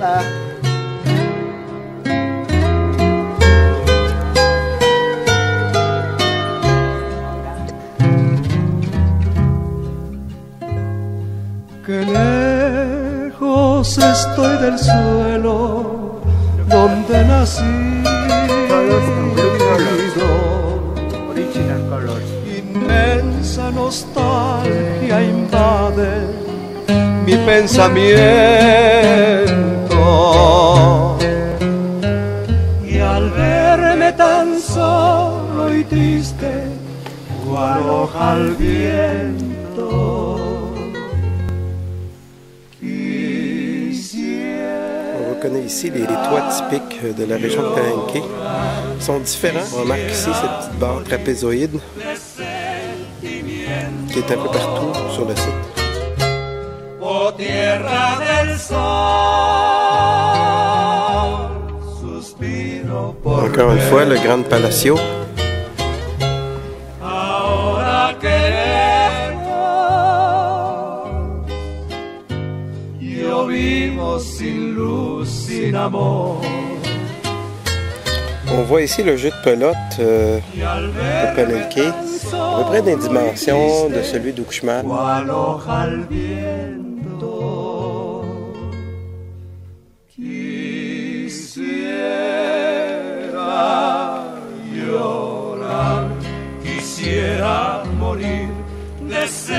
Hola. Qué lejos estoy del suelo donde nací. Original colors. Inmensa nostalgia invade mi pensamiento. Y al verme tan solo y triste, aloja al viento. On reconnaît ici les toits typiques de la région de Palenque. Ils sont différents. On remarque ici cette petite barre trapézoïde qui est un peu partout sur le site. Encore une fois, le Grand Palacio. On voit ici le jeu de pelote de Palenque, à peu près des dimensions de celui d'Uxmal. Quisiera morir de sentimiento.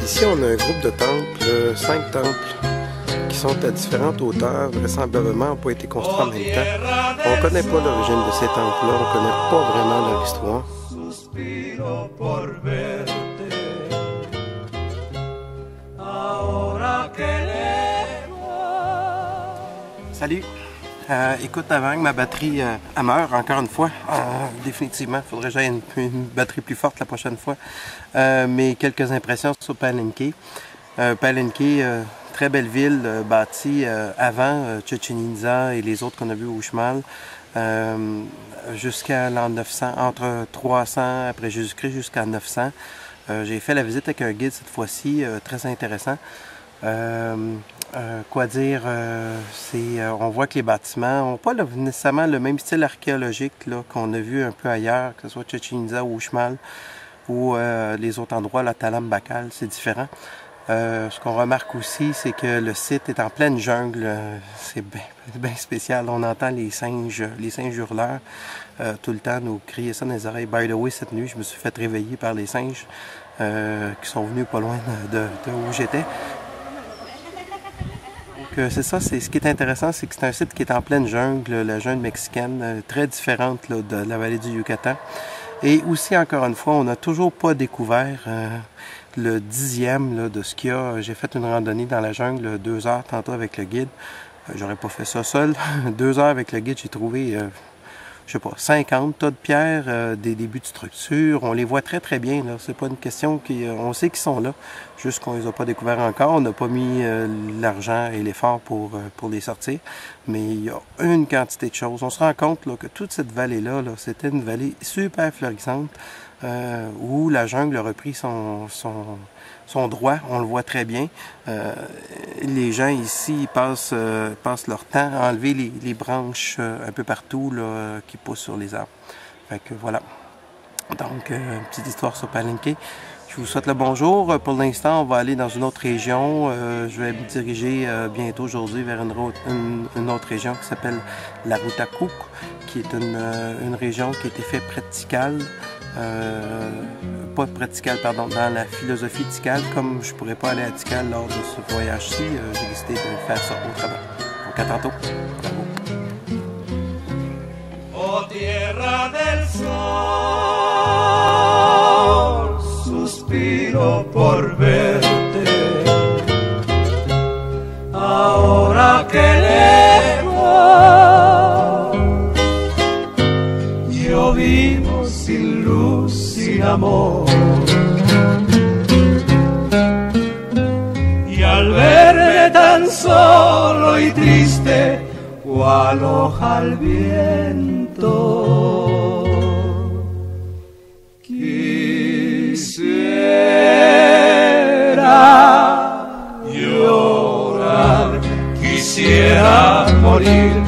Ici, on a un groupe de temples, 5 temples, qui sont à différentes hauteurs, vraisemblablement n'ont pas été construits en même temps. On ne connaît pas l'origine de ces temples-là, on ne connaît pas vraiment leur histoire. Salut! Écoute, avant que ma batterie elle meure, encore une fois, définitivement, il faudrait que j'aie une batterie plus forte la prochaine fois. Mais quelques impressions sur Palenque. Palenque, très belle ville, bâtie avant Chichén Itzá et les autres qu'on a vus au Uxmal, jusqu'à l'an 900, entre 300 après Jésus-Christ jusqu'à 900. J'ai fait la visite avec un guide cette fois-ci, très intéressant. Quoi dire, on voit que les bâtiments n'ont pas nécessairement le même style archéologique qu'on a vu un peu ailleurs, que ce soit Chichén Itzá ou Uxmal ou les autres endroits, la Talam Bacal, c'est différent. Ce qu'on remarque aussi, c'est que le site est en pleine jungle, c'est bien spécial. On entend les singes hurleurs tout le temps nous crier ça dans les oreilles. By the way, cette nuit, je me suis fait réveiller par les singes qui sont venus pas loin de où j'étais. C'est ça, ce qui est intéressant, c'est que c'est un site qui est en pleine jungle, la jungle mexicaine, très différente de la vallée du Yucatan. Et aussi, encore une fois, on n'a toujours pas découvert le 10e de ce qu'il y a. J'ai fait une randonnée dans la jungle 2 heures tantôt avec le guide. J'aurais pas fait ça seul. 2 heures avec le guide, j'ai trouvé, je sais pas, 50 tas de pierres, des débuts de structure. On les voit très très bien. C'est pas une question on sait qu'ils sont là. Juste qu'on les a pas découverts encore. On n'a pas mis l'argent et l'effort pour les sortir. Mais il y a une quantité de choses. On se rend compte que toute cette vallée-là, c'était une vallée super florissante où la jungle a repris son droit. On le voit très bien. Les gens ici passent leur temps à enlever les branches un peu partout qui poussent sur les arbres. Fait que voilà. Donc, une petite histoire sur Palenque. Je vous souhaite le bonjour. Pour l'instant, on va aller dans une autre région. Je vais me diriger bientôt aujourd'hui vers une autre région qui s'appelle la Ruta Cook, qui est une région qui a été faite près de Tikal. Pas près de Tikal, pardon, dans la philosophie de Tikal. Comme je ne pourrais pas aller à Tikal lors de ce voyage-ci, j'ai décidé de faire ça autrement. Donc à tantôt. Bravo. Oh, tierra del sol, suspiro por verte. Ahora que lejos yo vivo sin luz, sin amor. Y al verme tan solo solo y triste, cual hoja al viento. Quisiera llorar, quisiera morir,